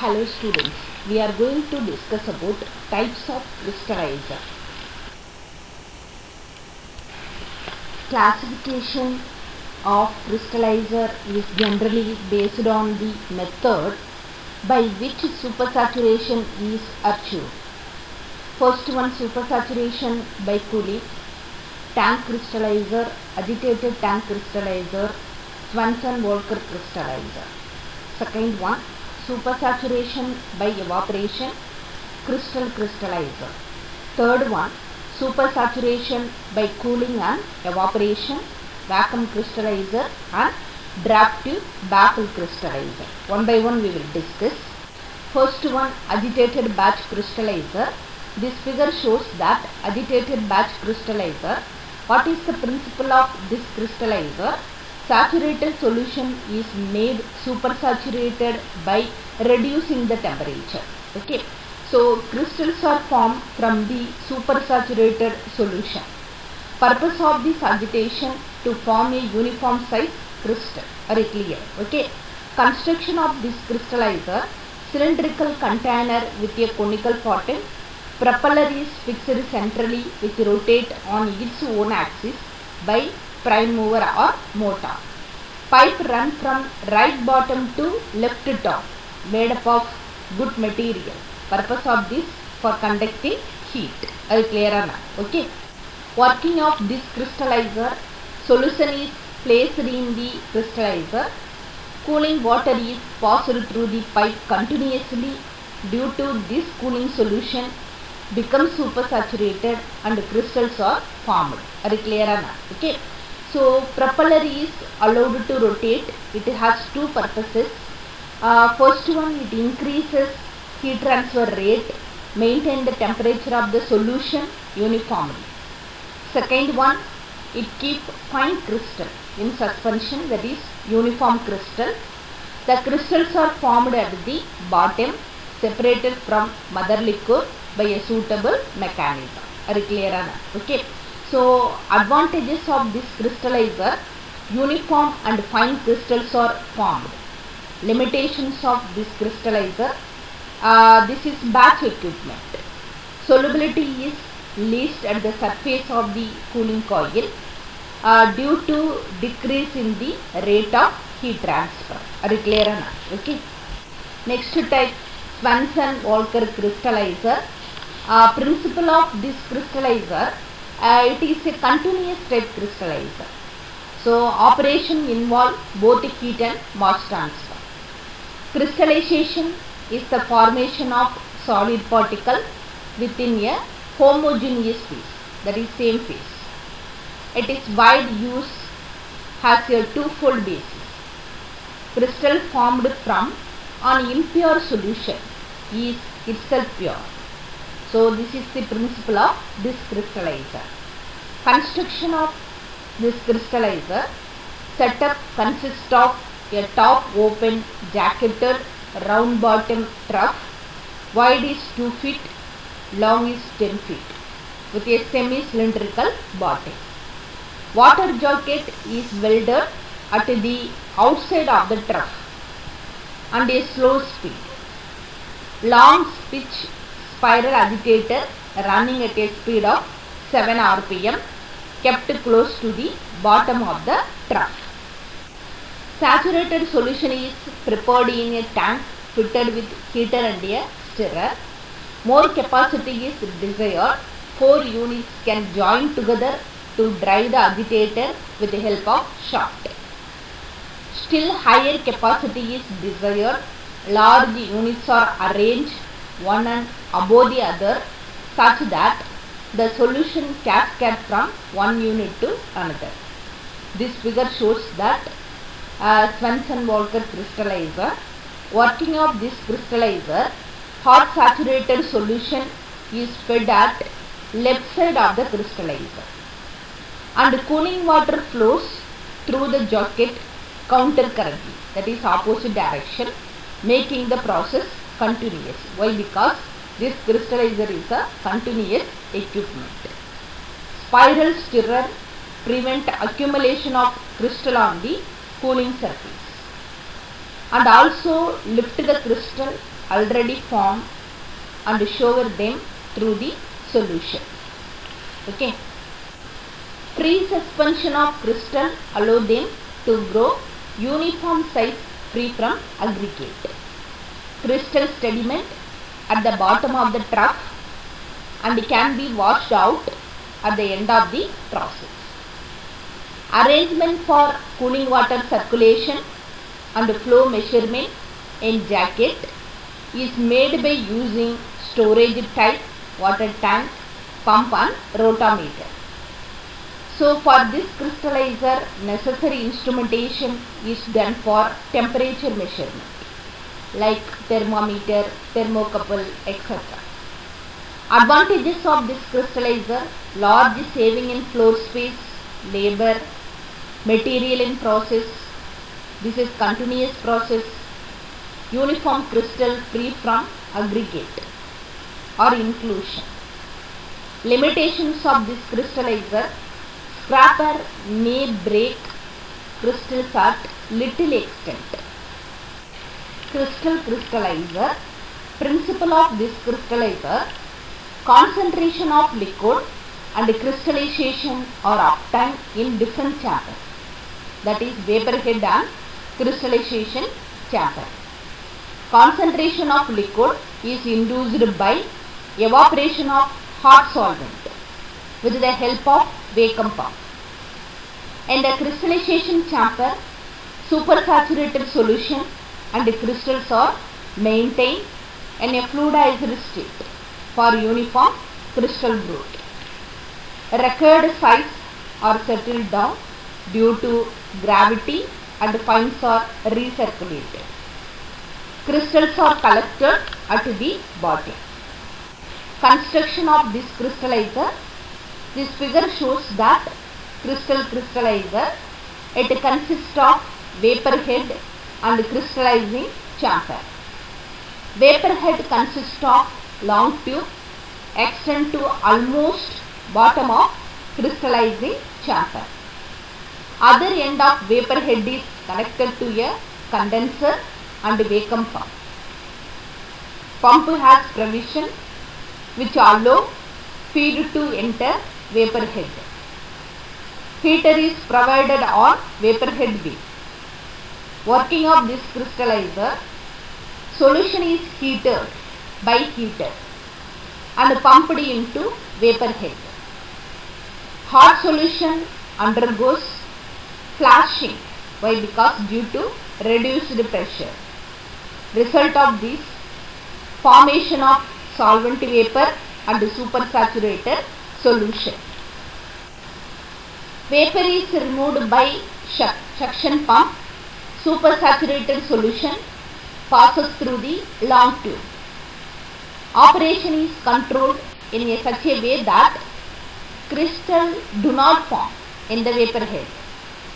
Hello students, we are going to discuss about types of crystallizer. Classification of crystallizer is generally based on the method by which supersaturation is achieved. First one, supersaturation by cooling, tank crystallizer, agitated tank crystallizer, Swanson-Walker crystallizer. Second one, supersaturation by evaporation, crystal crystallizer. Third one, supersaturation by cooling and evaporation, vacuum crystallizer and draft tube baffle crystallizer. One by one we will discuss. First one, agitated batch crystallizer. This figure shows that agitated batch crystallizer. What is the principle of this crystallizer? Saturated solution is made supersaturated by reducing the temperature. Okay, so crystals are formed from the supersaturated solution. Purpose of this agitation to form a uniform size crystal. Are clear? Okay. Construction of this crystallizer: cylindrical container with a conical bottom. Propeller is fixed centrally which rotate on its own axis by prime mover or motor. Pipe run from right bottom to left top, made up of good material. Purpose of this for conducting heat. Are clear or not? Okay. Working of this crystallizer: solution is placed in the crystallizer. Cooling water is passed through the pipe continuously. Due to this, cooling solution becomes supersaturated and crystals are formed. Are clear or not? Okay. So propeller is allowed to rotate. It has two purposes. First one, it increases heat transfer rate, maintain the temperature of the solution uniformly. Second one, it keeps fine crystal in suspension, that is uniform crystal. The crystals are formed at the bottom, separated from mother liquor by a suitable mechanism. Are clear or not? Okay. So advantages of this crystallizer: uniform and fine crystals are formed. Limitations of this crystallizer: this is batch equipment. Solubility is least at the surface of the cooling coil due to decrease in the rate of heat transfer. Are you clear or not? Okay. Next type, Swanson-Walker crystallizer. Principle of this crystallizer: it is a continuous type crystallizer. So operation involves both heat and mass transfer. Crystallization is the formation of solid particle within a homogeneous phase, that is same phase. It is wide use, has a twofold basis. Crystal formed from an impure solution is itself pure. So this is the principle of this crystallizer. Construction of this crystallizer: setup consists of a top open jacketed round bottom trough. Wide is 2 feet, long is 10 feet, with a semi-cylindrical bottom. Water jacket is welded at the outside of the trough and a slow speed. Long pitch spiral agitator running at a speed of 7 rpm, kept close to the bottom of the trough. Saturated solution is prepared in a tank fitted with heater and a stirrer. More capacity is desired. 4 units can join together to drive the agitator with the help of shaft. Still higher capacity is desired. Large units are arranged one and above the other such that the solution cascades from one unit to another. This figure shows that Swanson-Walker crystallizer. Working of this crystallizer: hot saturated solution is fed at left side of the crystallizer and cooling water flows through the jacket counter currently, that is opposite direction, making the process continuous. Why? Because this crystallizer is a continuous equipment. Spiral stirrer prevent accumulation of crystal on the cooling surface and also lift the crystal already formed and shower them through the solution. Okay. Free suspension of crystal allow them to grow uniform size free from aggregate. Crystal sediment at the bottom of the trough and can be washed out at the end of the process. Arrangement for cooling water circulation and flow measurement in jacket is made by using storage type water tank, pump and rotometer. So for this crystallizer, necessary instrumentation is done for temperature measurement like thermometer, thermocouple, etc. Advantages of this crystallizer: large saving in floor space, labor, material in process. This is continuous process. Uniform crystal free from aggregate or inclusion. Limitations of this crystallizer: scraper may break crystals at little extent. Crystallizer. Principle of this crystallizer: concentration of liquid and crystallization or uptime in different chambers. That is vapor head and crystallization chamber. Concentration of liquid is induced by evaporation of hot solvent with the help of vacuum pump. In the crystallization chamber, supersaturated solution and the crystals are maintained in a fluidized state for uniform crystal growth. Required size are settled down due to gravity and fines are recirculated. Crystals are collected at the bottom. Construction of this crystallizer. This figure shows that crystallizer. It consists of vapor head and crystallizing chamber. Vapor head consists of long tube extend to almost bottom of crystallizing chamber. Other end of vapor head is connected to a condenser and vacuum pump. Pump has provision which allow feed to enter vapor head. Heater is provided on vapor head bay. Working of this crystallizer: solution is heated by heater and pumped into vapor head. Hot solution undergoes flashing. Why? Because due to reduced pressure. Result of this: formation of solvent vapor and supersaturated solution. Vapor is removed by suction pump. Supersaturated solution passes through the long tube. Operation is controlled in such a way that crystal do not form in the vapor head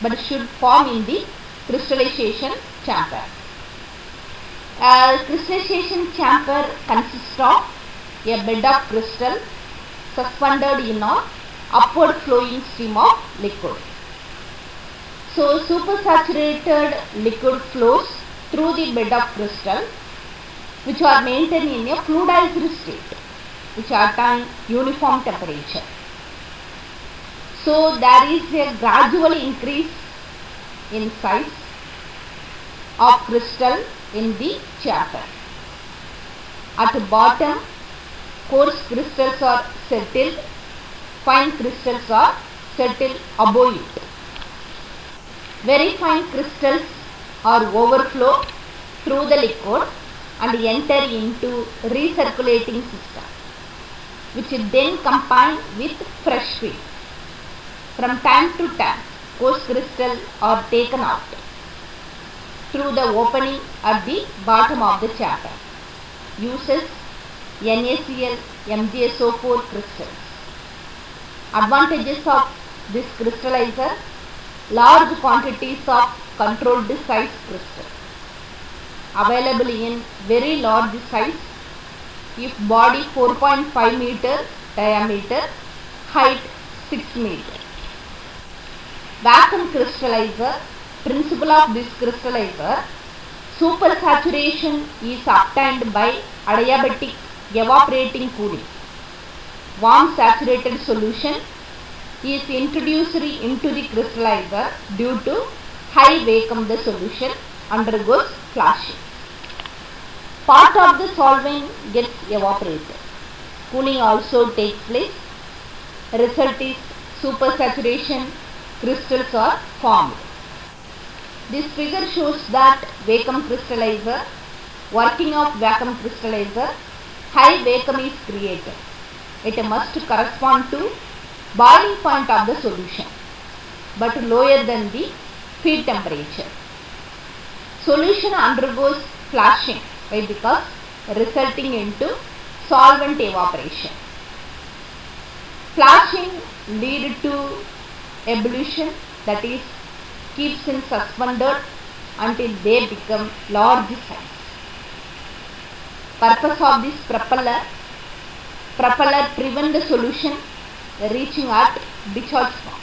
but should form in the crystallization chamber. Crystallization chamber consists of a bed of crystal suspended in an upward flowing stream of liquid. So supersaturated liquid flows through the bed of crystal which are maintained in a fluidized state which attain uniform temperature. So there is a gradual increase in size of crystal in the chamber. At the bottom, coarse crystals are settled, fine crystals are settled above it. Very fine crystals are overflow through the liquid and enter into recirculating system which then combine with fresh feed. From time to time, coarse crystals are taken out through the opening at the bottom of the chamber. Uses NaCl MgSO4 crystals. Advantages of this crystallizer: large quantities of controlled size crystal available in very large size if body 4.5 meter diameter, height 6 meter. Vacuum crystallizer. Principle of this crystallizer: Supersaturation is obtained by adiabatic evaporating cooling. Warm saturated solution is introduced into the crystallizer. Due to high vacuum, the solution undergoes flashing. Part of the solvent gets evaporated. Cooling also takes place. Result is supersaturation, crystals are formed. This figure shows that vacuum crystallizer, working of vacuum crystallizer, high vacuum is created. It must correspond to boiling point of the solution, but lower than the feed temperature. Solution undergoes flashing. Why? Because resulting into solvent evaporation. Flashing lead to ebullition, that is, keeps in suspended until they become large size. Purpose of this propeller prevent the solution reaching at discharge point.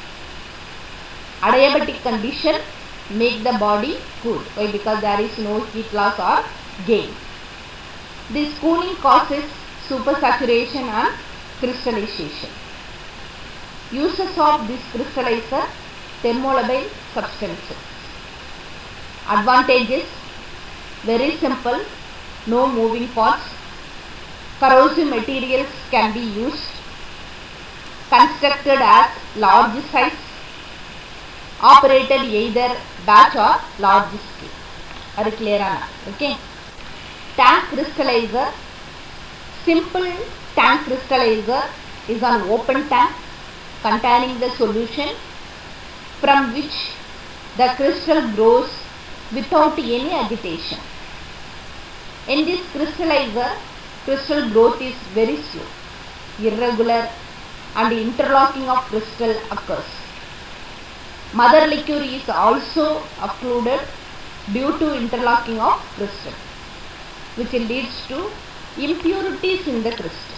Adiabatic condition make the body cool. Why? Because there is no heat loss or gain. This cooling causes supersaturation and crystallization. Uses of this crystallizer: thermolabile substances. Advantages: very simple, no moving parts. Corrosive materials can be used. Constructed as large size. Operated either batch or large scale. Are you clear on that? Okay. Tank crystallizer. Simple tank crystallizer is an open tank containing the solution from which the crystal grows without any agitation. In this crystallizer, crystal growth is very slow, irregular, and interlocking of crystal occurs. Mother liquor is also occluded due to interlocking of crystal, which leads to impurities in the crystal.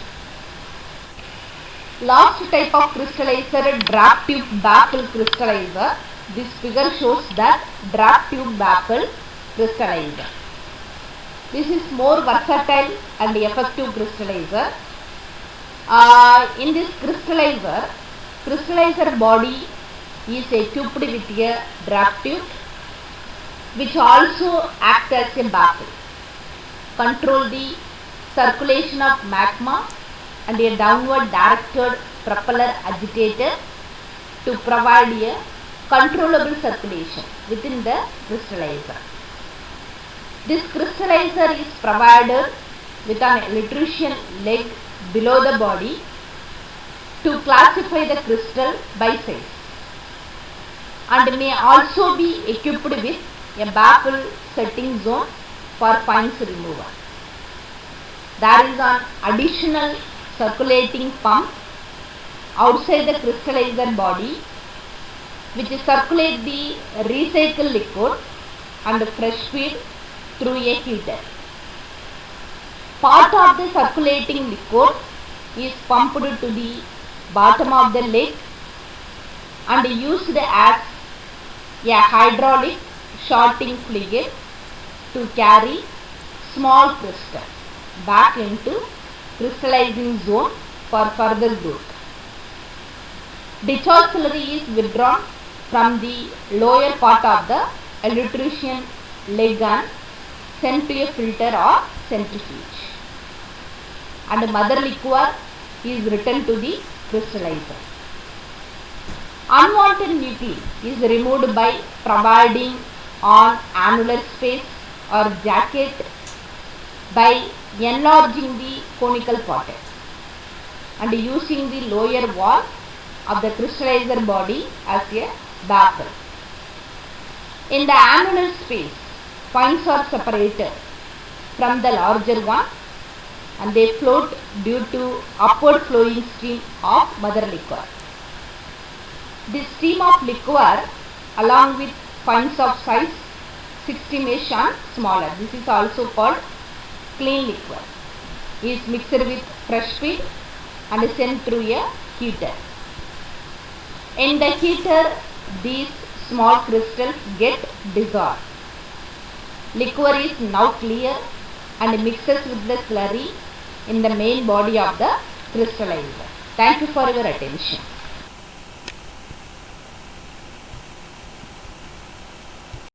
Last type of crystallizer, drop tube baffle crystallizer. This figure shows that drop tube baffle crystallizer. This is more versatile and effective crystallizer. In this crystallizer body is equipped with a drop tube, which also acts as a baffle, control the circulation of magma, and a downward directed propeller agitator to provide a controllable circulation within the crystallizer. This crystallizer is provided with an electrician leg below the body to classify the crystal by size, and may also be equipped with a baffle setting zone for fines removal. There is an additional circulating pump outside the crystallizer body which circulates the recycled liquid and fresh feed through a heater. Part of the circulating liquid is pumped to the bottom of the lake and used as a hydraulic shorting fluid to carry small crystals back into crystallizing zone for further growth. Discharge slurry is withdrawn from the lower part of the electrician leg and sent to a filter or centrifuge, and mother liquor is returned to the crystallizer. Unwanted nuclei is removed by providing on annular space or jacket by enlarging the conical pocket and using the lower wall of the crystallizer body as a baffle. In the annular space, fines are separated from the larger one and they float due to upward flowing stream of mother liquor. This stream of liquor along with fines of size 60 mesh and smaller, this is also called clean liquor, is mixed with fresh feed and sent through a heater. In the heater, these small crystals get dissolved. Liquor is now clear and mixes with the slurry in the main body of the crystallizer. Thank you for your attention.